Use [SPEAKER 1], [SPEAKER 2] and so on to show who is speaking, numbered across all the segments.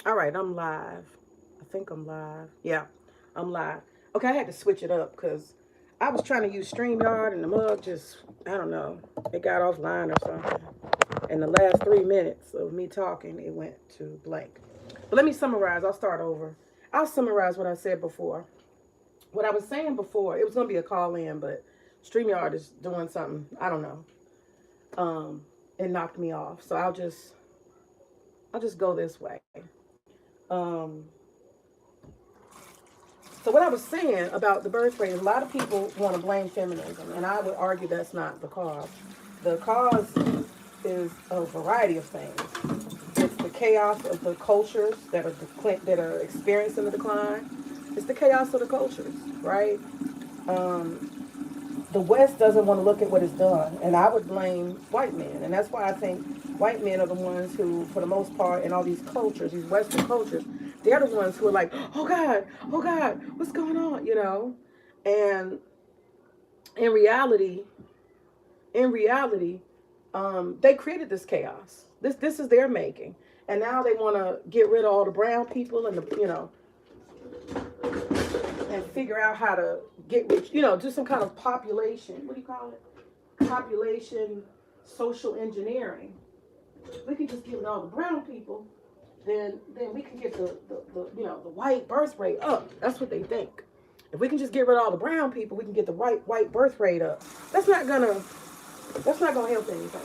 [SPEAKER 1] All right, I'm live. I think I'm live. Yeah, I'm live. Okay, I had to switch it up because I was trying to use StreamYard and the mug just, I don't know, it got offline or something. And the last 3 minutes of me talking, it went to blank. But let me summarize. I'll start over. I'll summarize what I said before. What I was saying before, it was going to be a call in, but StreamYard is doing something, I don't know. It knocked me off. So I'll just go this way. Um, So what I was saying about the birth rate is a lot of people want to blame feminism, and I would argue that's not the cause. The cause is a variety of things. It's the chaos of the cultures that are experiencing the decline. It's the chaos of the cultures, right? Um, the West doesn't want to look at what it's done, and I would blame white men, and that's why I think white men are the ones who, for the most part, in all these cultures, these Western cultures, they're the ones who are like, oh God, what's going on, And in reality, in reality, they created this chaos. This is their making, and now they want to get rid of all the brown people and and figure out how to get rich, do some kind of population. What do you call it? Population social engineering. We can just give it all the brown people, then we can get the white birth rate up. That's what they think. If we can just get rid of all the brown people, we can get the white birth rate up. That's not gonna that's not gonna help anything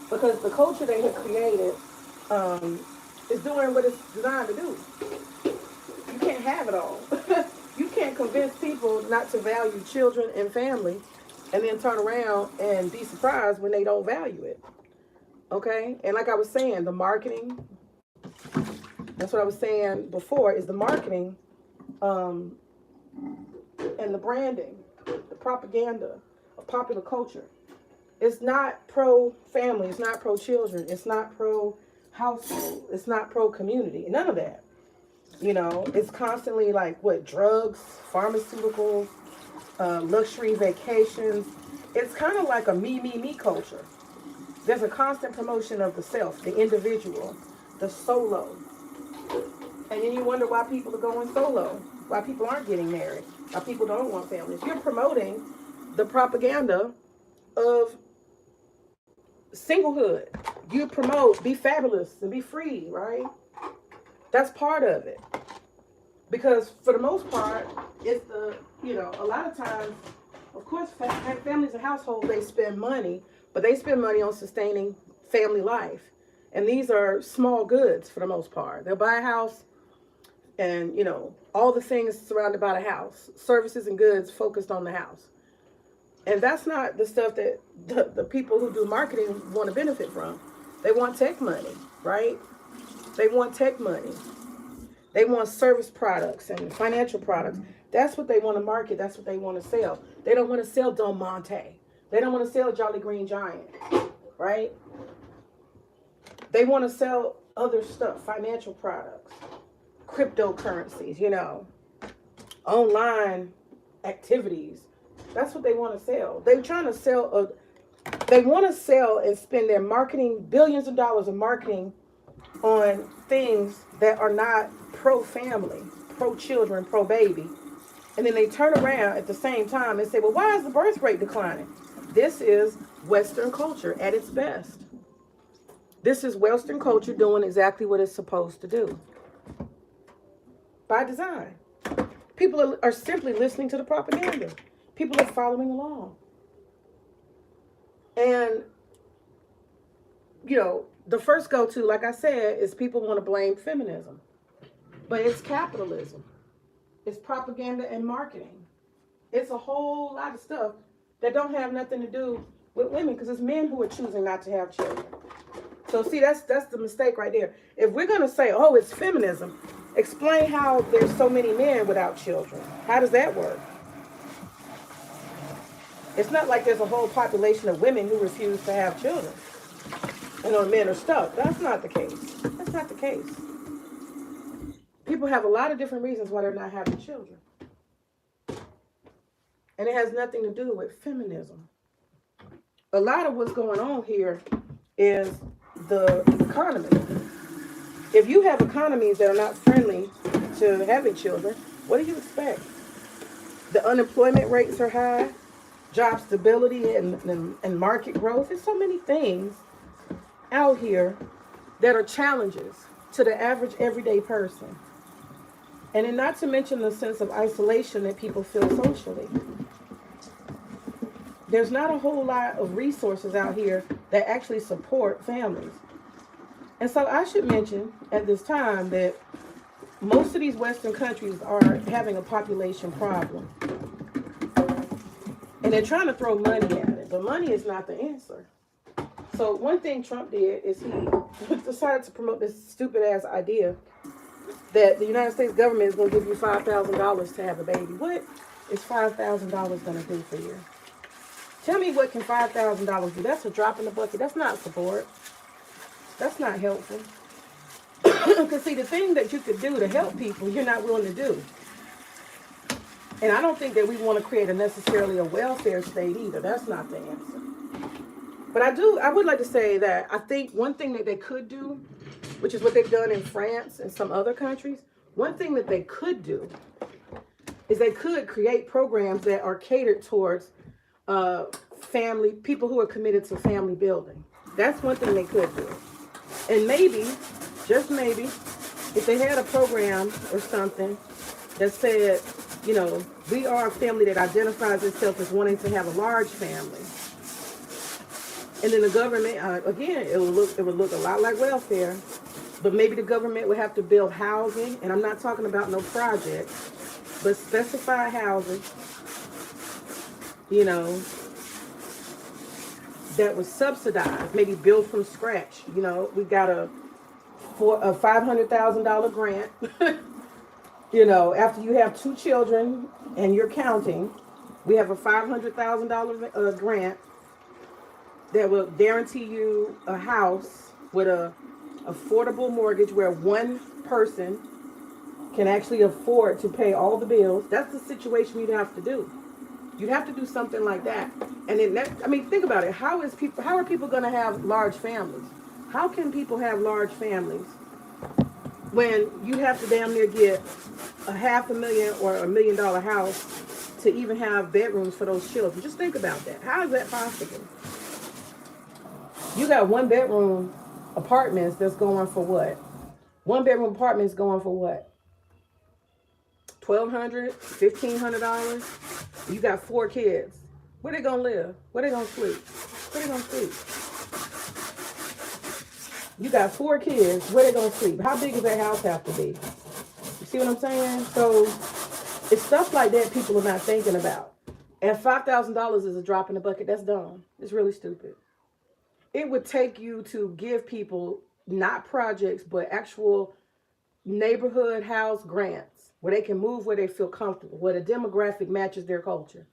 [SPEAKER 1] because the culture they have created is doing what it's designed to do. You can't have it all. You can't convince people not to value children and family and then turn around and be surprised when they don't value it. Okay? And like I was saying, the marketing, that's what I was saying before, is the marketing um, and the branding, the propaganda of popular culture. It's not pro family, it's not pro children, it's not pro household, it's not pro community, none of that. It's constantly like what drugs, pharmaceuticals, luxury vacations. It's kind of like a me culture. There's a constant promotion of the self, the individual, the solo. And then you wonder why people are going solo, why people aren't getting married, why people don't want families. You're promoting the propaganda of singlehood. You promote be fabulous and be free, right? That's part of it. Because for the most part, it's a lot of times, of course, families and households, they spend money, but they spend money on sustaining family life. And these are small goods for the most part. They'll buy a house and, all the things surrounded by the house, services and goods focused on the house. And that's not the stuff that the people who do marketing want to benefit from. They want tech money, right? They want tech money. They want service products and financial products. That's what they want to market. That's what they want to sell. They don't want to sell Del Monte. They don't want to sell Jolly Green Giant, right? They want to sell other stuff, financial products, cryptocurrencies, online activities. That's what they want to sell. They're trying to sell they want to sell and spend their marketing, billions of dollars of marketing on things that are not pro family, pro children, pro baby. And then they turn around at the same time and say, well, why is the birth rate declining? This is Western culture at its best. This is Western culture doing exactly what it's supposed to do by design. People are simply listening to the propaganda. People are following along. And, the first go to, like I said, is people want to blame feminism. But it's capitalism. It's propaganda and marketing. It's a whole lot of stuff that don't have nothing to do with women because it's men who are choosing not to have children. So see, that's the mistake right there. If we're going to say, oh, it's feminism, explain how there's so many men without children. How does that work? It's not like there's a whole population of women who refuse to have children. And men are stuck. That's not the case. That's not the case. People have a lot of different reasons why they're not having children. And it has nothing to do with feminism. A lot of what's going on here is the economy. If you have economies that are not friendly to having children, what do you expect? The unemployment rates are high, job stability and market growth. There's so many things out here that are challenges to the average everyday person. And then not to mention the sense of isolation that people feel socially. There's not a whole lot of resources out here that actually support families. And so I should mention at this time that most of these Western countries are having a population problem. And they're trying to throw money at it, but money is not the answer. So one thing Trump did is he decided to promote this stupid ass idea that the United States government is going to give you $5,000 to have a baby. What is $5,000 going to do for you? Tell me, what can $5,000 do? That's a drop in the bucket. That's not support. That's not helpful. Because see, the thing that you could do to help people, you're not willing to do. And I don't think that we want to create necessarily a welfare state either. That's not the answer. But I would like to say that I think one thing that they could do, which is what they've done in France and some other countries, one thing that they could do is they could create programs that are catered towards family, people who are committed to family building. That's one thing they could do. And maybe, just maybe, if they had a program or something that said, you know, we are a family that identifies itself as wanting to have a large family. And then the government, again, it would look a lot like welfare, but maybe the government would have to build housing, and I'm not talking about no projects, but specified housing, you know, that was subsidized, maybe built from scratch. You know, we got a $500,000 grant. You know, after you have 2 children and you're counting, we have a $500,000 grant that will guarantee you a house with a affordable mortgage where one person can actually afford to pay all the bills. That's the situation you'd have to do. You'd have to do something like that. And then that, I mean, think about it. How are people going to have large families? How can people have large families when you have to damn near get a $500,000 or $1 million house to even have bedrooms for those children? Just think about that. How is that possible? You got 1-bedroom apartments that's going for what? 1-bedroom apartments going for what? $1,200, $1,500. You got 4 kids. Where they gonna live? Where they gonna sleep? Where they gonna sleep? You got 4 kids. Where they gonna sleep? How big does that house have to be? You see what I'm saying? So it's stuff like that people are not thinking about. And $5,000 is a drop in the bucket. That's dumb. It's really stupid. It would take you to give people not projects, but actual neighborhood house grants where they can move where they feel comfortable, where the demographic matches their culture.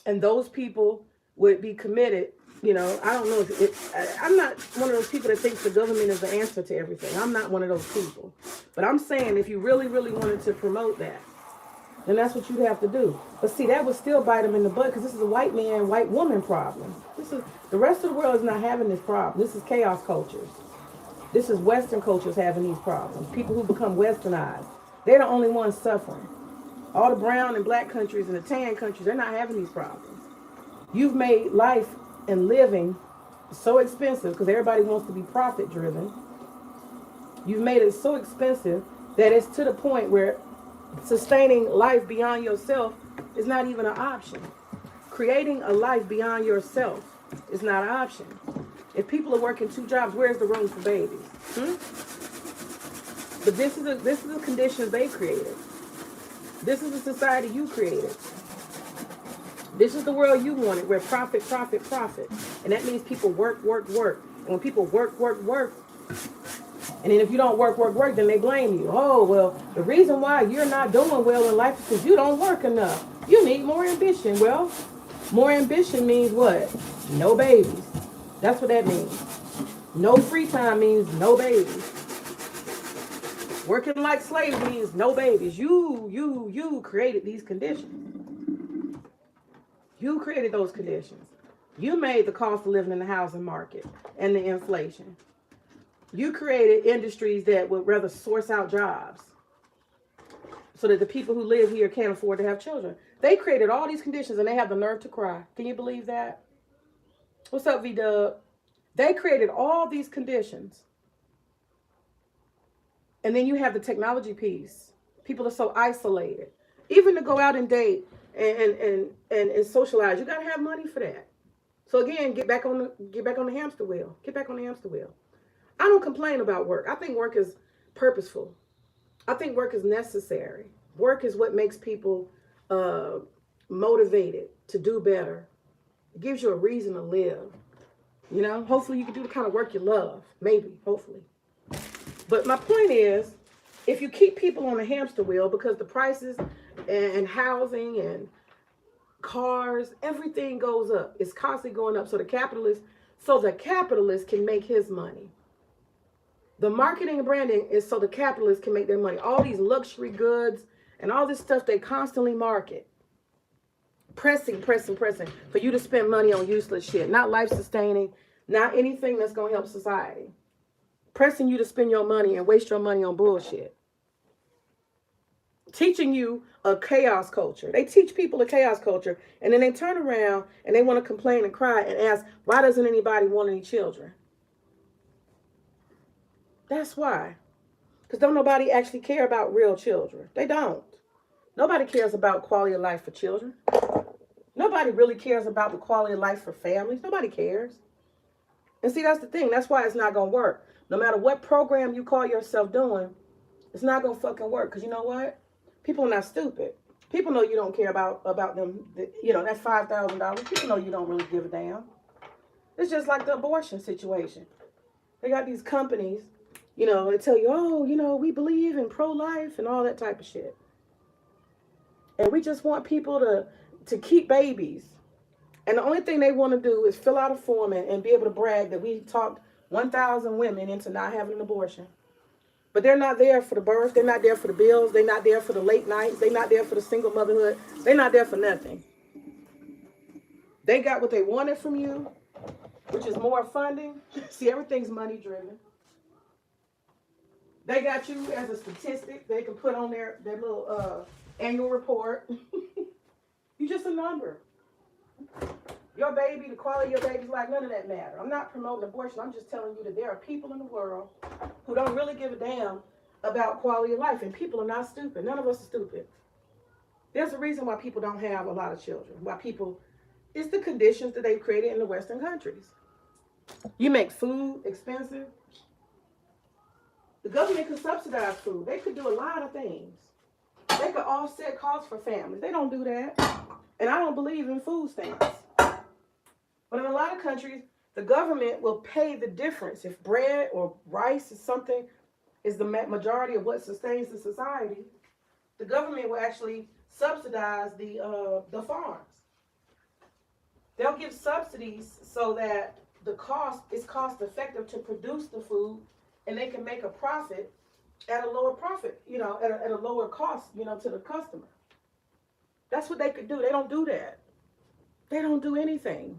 [SPEAKER 1] And those people would be committed. You know, I don't know if I'm not one of those people that thinks the government is the answer to everything. I'm not one of those people. But I'm saying if you really, really wanted to promote that, then that's what you'd have to do. But see, that would still bite them in the butt because this is a white man, white woman problem. The rest of the world is not having this problem. This is chaos cultures. This is Western cultures having these problems. People who become westernized. They're the only ones suffering. All the brown and black countries and the tan countries, they're not having these problems. You've made life and living so expensive because everybody wants to be profit driven. You've made it so expensive that it's to the point where sustaining life beyond yourself is not even an option. Creating a life beyond yourself is not an option. If people are working 2 jobs, where's the room for babies? But this is the conditions they created. This is the society you created. This is the world you wanted, where profit, profit, profit. And that means people work, work, work. And when people work, work, work, and then if you don't work, work, work, then they blame you. Oh, well, the reason why you're not doing well in life is because you don't work enough. You need more ambition. Well, more ambition means what? No babies. That's what that means. No free time means no babies. Working like slaves means no babies. You created these conditions. You created those conditions. You made the cost of living in the housing market and the inflation. You created industries that would rather source out jobs so that the people who live here can't afford to have children. They created all these conditions and they have the nerve to cry. Can you believe that? What's up, V-Dub? They created all these conditions. And then you have the technology piece. People are so isolated. Even to go out and date and socialize, you gotta have money for that. So again, get back on the hamster wheel. Get back on the hamster wheel. I don't complain about work. I think work is purposeful. I think work is necessary. Work is what makes people motivated to do better. It gives you a reason to live. You know, hopefully you can do the kind of work you love. Maybe, hopefully. But my point is, if you keep people on a hamster wheel because the prices and housing and cars, everything goes up. It's constantly going up. So the capitalist can make his money. The marketing and branding is so the capitalists can make their money. All these luxury goods and all this stuff they constantly market. Pressing for you to spend money on useless shit. Not life-sustaining, not anything that's going to help society. Pressing you to spend your money and waste your money on bullshit. Teaching you a chaos culture. They teach people a chaos culture, and then they turn around and they want to complain and cry and ask, why doesn't anybody want any children? That's why. Because don't nobody actually care about real children. They don't. Nobody cares about quality of life for children. Nobody really cares about the quality of life for families. Nobody cares. And see, that's the thing. That's why it's not going to work. No matter what program you call yourself doing, it's not going to fucking work. Because you know what? People are not stupid. People know you don't care about them. You know, that $5,000. People know you don't really give a damn. It's just like the abortion situation. They got these companies, you know, they tell you, oh, you know, we believe in pro-life and all that type of shit. And we just want people to keep babies. And the only thing they want to do is fill out a form and be able to brag that we talked 1,000 women into not having an abortion. But they're not there for the birth. They're not there for the bills. They're not there for the late nights. They're not there for the single motherhood. They're not there for nothing. They got what they wanted from you, which is more funding. See, everything's money driven. They got you as a statistic they can put on their little annual report. You're just a number. Your baby, the quality of your baby's life, none of that matter. I'm not promoting abortion. I'm just telling you that there are people in the world who don't really give a damn about quality of life. And people are not stupid. None of us are stupid. There's a reason why people don't have a lot of children. It's the conditions that they've created in the Western countries. You make food expensive. The government could subsidize food. They could do a lot of things. They could offset costs for families. They don't do that. And I don't believe in food stamps. But in a lot of countries, the government will pay the difference. If bread or rice is the majority of what sustains the society, the government will actually subsidize the farms. They'll give subsidies so that it's cost effective to produce the food, and they can make a profit at a lower profit, at a lower cost, to the customer. That's what they could do. They don't do that. They don't do anything.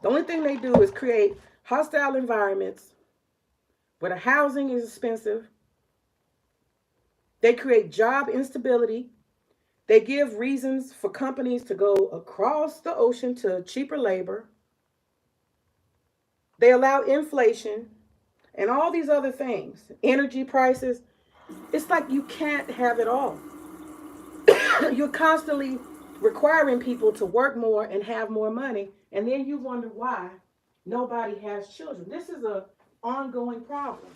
[SPEAKER 1] The only thing they do is create hostile environments where the housing is expensive. They create job instability. They give reasons for companies to go across the ocean to cheaper labor. They allow inflation and all these other things. Energy prices. It's like you can't have it all. You're constantly requiring people to work more and have more money. And then you wonder why nobody has children. This is an ongoing problem.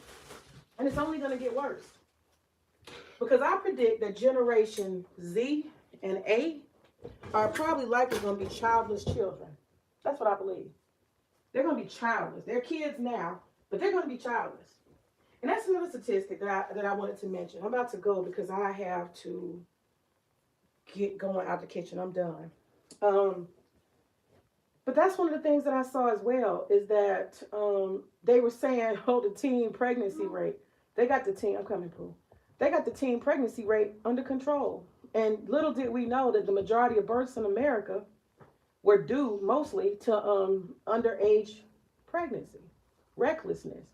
[SPEAKER 1] And it's only going to get worse. Because I predict that Generation Z and A are probably likely going to be childless children. That's what I believe. They're going to be childless. They're kids now, but they're going to be childless. And that's another statistic that I wanted to mention. I'm about to go because I have to get going out the kitchen. I'm done. But that's one of the things that I saw as well is that they were saying, the teen pregnancy rate. They got the teen, I'm coming, Pooh. They got the teen pregnancy rate under control. And little did we know that the majority of births in America were due mostly to underage pregnancy, recklessness.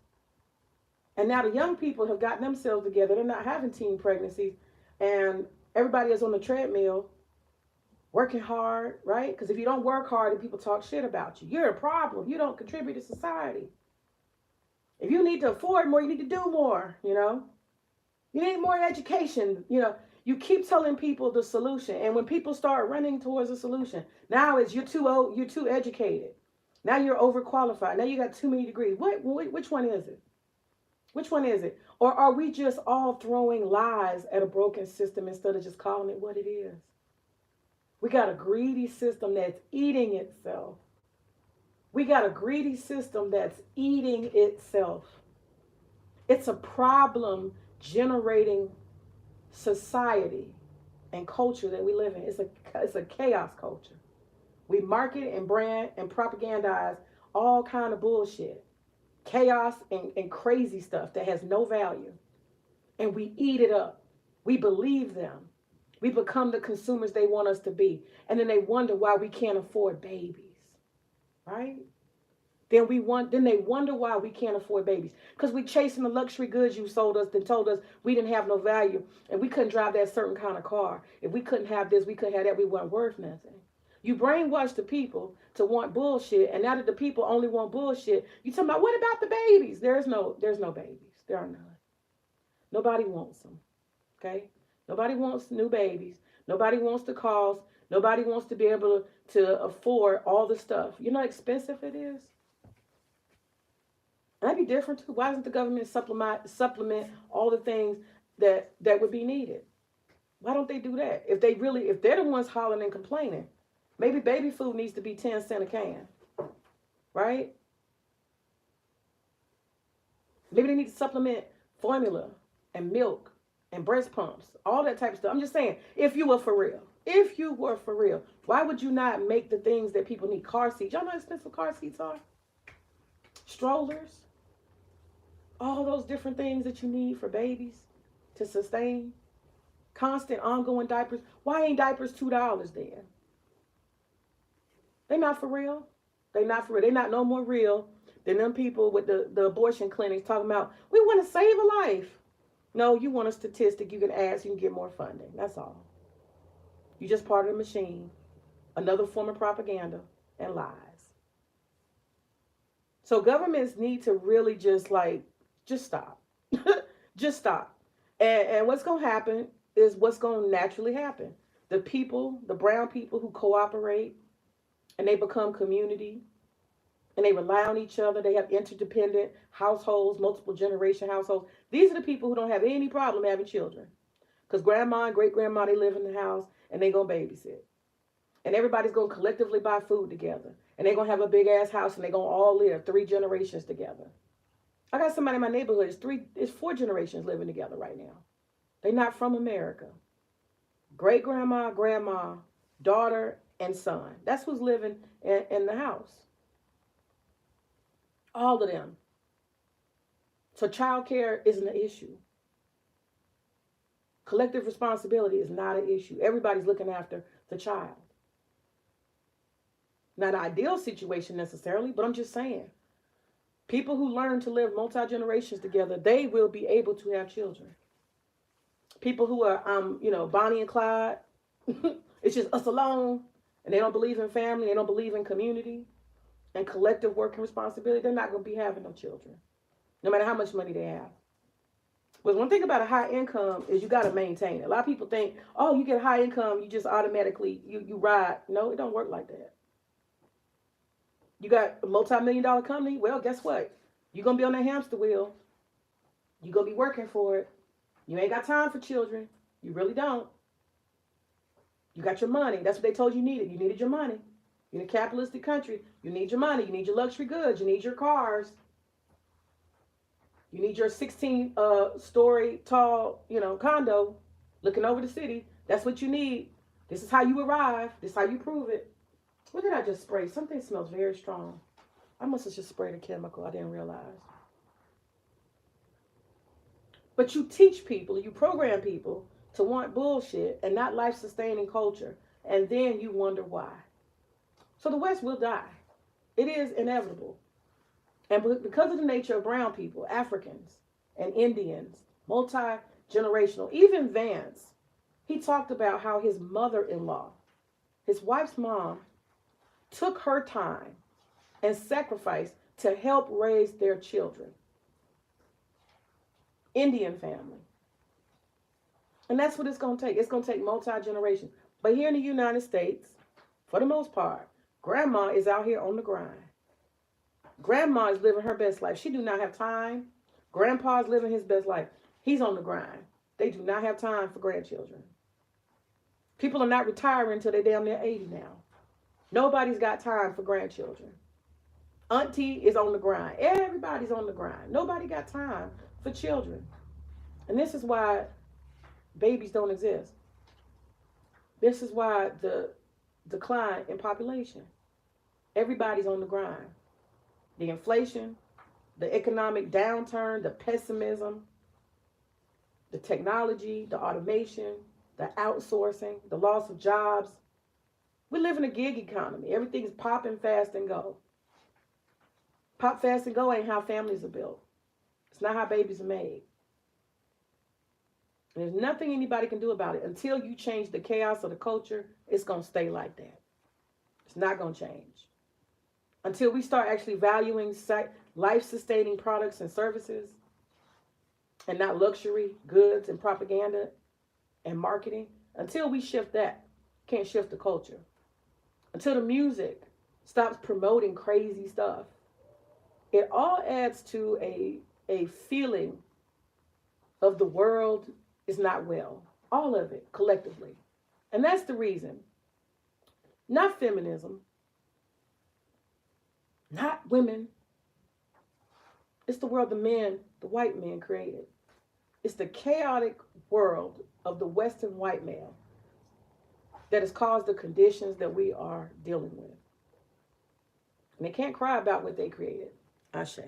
[SPEAKER 1] And now the young people have gotten themselves together. They're not having teen pregnancies. And everybody is on the treadmill working hard, right? Because if you don't work hard and people talk shit about you, you're a problem. You don't contribute to society. If you need to afford more, you need to do more, you know? You need more education, you know? You keep telling people the solution. And when people start running towards a solution, now it's you're too old, you're too educated. Now you're overqualified. Now you got too many degrees. Which one is it? Which one is it? Or are we just all throwing lies at a broken system instead of just calling it what it is? We got a greedy system that's eating itself. We got a greedy system that's eating itself. It's a problem generating society and culture that we live in. It's a chaos culture. We market and brand and propagandize all kind of bullshit, chaos and crazy stuff that has no value. And we eat it up. We believe them. We become the consumers they want us to be. And then they wonder why we can't afford babies, right? Then they wonder why we can't afford babies. Because we chasing the luxury goods you sold us and told us we didn't have no value and we couldn't drive that certain kind of car. If we couldn't have this, we couldn't have that, we weren't worth nothing. You brainwash the people to want bullshit, and now that the people only want bullshit, you talking about what about the babies? There's no babies. There are none. Nobody wants them. Okay? Nobody wants new babies. Nobody wants the cost. Nobody wants to be able to afford all the stuff. You know how expensive it is? That'd be different too. Why doesn't the government supplement all the things that would be needed? Why don't they do that? If they're the ones hollering and complaining, maybe baby food needs to be 10 cents a can, right? Maybe they need to supplement formula and milk and breast pumps, all that type of stuff. I'm just saying, if you were for real, why would you not make the things that people need? Car seats. Y'all know how expensive car seats are? Strollers. All those different things that you need for babies to sustain. Constant, ongoing diapers. Why ain't diapers $2 then? They not for real. They not for real. They not no more real than them people with the abortion clinics talking about, we want to save a life. No, you want a statistic you can add so you can get more funding. That's all. You just part of the machine. Another form of propaganda and lies. So governments need to really just stop. Just stop. And what's going to happen is what's going to naturally happen. The people, the brown people who cooperate and they become community and they rely on each other. They have interdependent households, multiple generation households. These are the people who don't have any problem having children. Because grandma and great grandma, they live in the house and they going to babysit. And everybody's going to collectively buy food together. And they're going to have a big ass house and they're going to all live 3 generations together. I got somebody in my neighborhood, it's 4 generations living together right now. They're not from America. Great grandma, grandma, daughter, and son. That's who's living in the house. All of them. So childcare isn't an issue. Collective responsibility is not an issue. Everybody's looking after the child. Not an ideal situation necessarily, but I'm just saying. People who learn to live multi-generations together, they will be able to have children. People who are, Bonnie and Clyde, it's just us alone, and they don't believe in family, they don't believe in community and collective working responsibility, they're not going to be having no children, no matter how much money they have. But one thing about a high income is you got to maintain it. A lot of people think, oh, you get high income, you just automatically, you ride. No, it don't work like that. You got a multi-million-dollar company, well, guess what? You're going to be on that hamster wheel. You're going to be working for it. You ain't got time for children. You really don't. You got your money. That's what they told you needed. You needed your money. You're in a capitalistic country. You need your money. You need your luxury goods. You need your cars. You need your 16-story tall, condo looking over the city. That's what you need. This is how you arrive. This is how you prove it. What did I just spray? Something smells very strong. I must have just sprayed a chemical. I didn't realize. But you teach people, you program people to want bullshit and not life-sustaining culture. And then you wonder why. So the West will die. It is inevitable. And because of the nature of brown people, Africans, and Indians, multi-generational. Even Vance, he talked about how his mother-in-law, his wife's mom, took her time and sacrificed to help raise their children. Indian family. And that's what it's going to take. It's going to take multi-generation. But here in the United States, for the most part, grandma is out here on the grind. Grandma is living her best life. She do not have time. Grandpa's living his best life. He's on the grind. They do not have time for grandchildren. People are not retiring until they're damn near 80 now. Nobody's got time for grandchildren. Auntie is on the grind. Everybody's on the grind. Nobody got time for children. And this is why babies don't exist. This is why the decline in population. Everybody's on the grind. The inflation, the economic downturn, the pessimism, the technology, the automation, the outsourcing, the loss of jobs. We live in a gig economy. Everything's popping fast and go. Pop fast and go ain't how families are built. It's not how babies are made. And there's nothing anybody can do about it. Until you change the chaos of the culture, it's going to stay like that. It's not going to change. Until we start actually valuing life-sustaining products and services and not luxury goods and propaganda and marketing, until we shift that, can't shift the culture. Until the music stops promoting crazy stuff. It all adds to a feeling of the world is not well. All of it, collectively. And that's the reason. Not feminism. Not women. It's the world the white men created. It's the chaotic world of the Western white male that has caused the conditions that we are dealing with. And they can't cry about what they created. Ashe.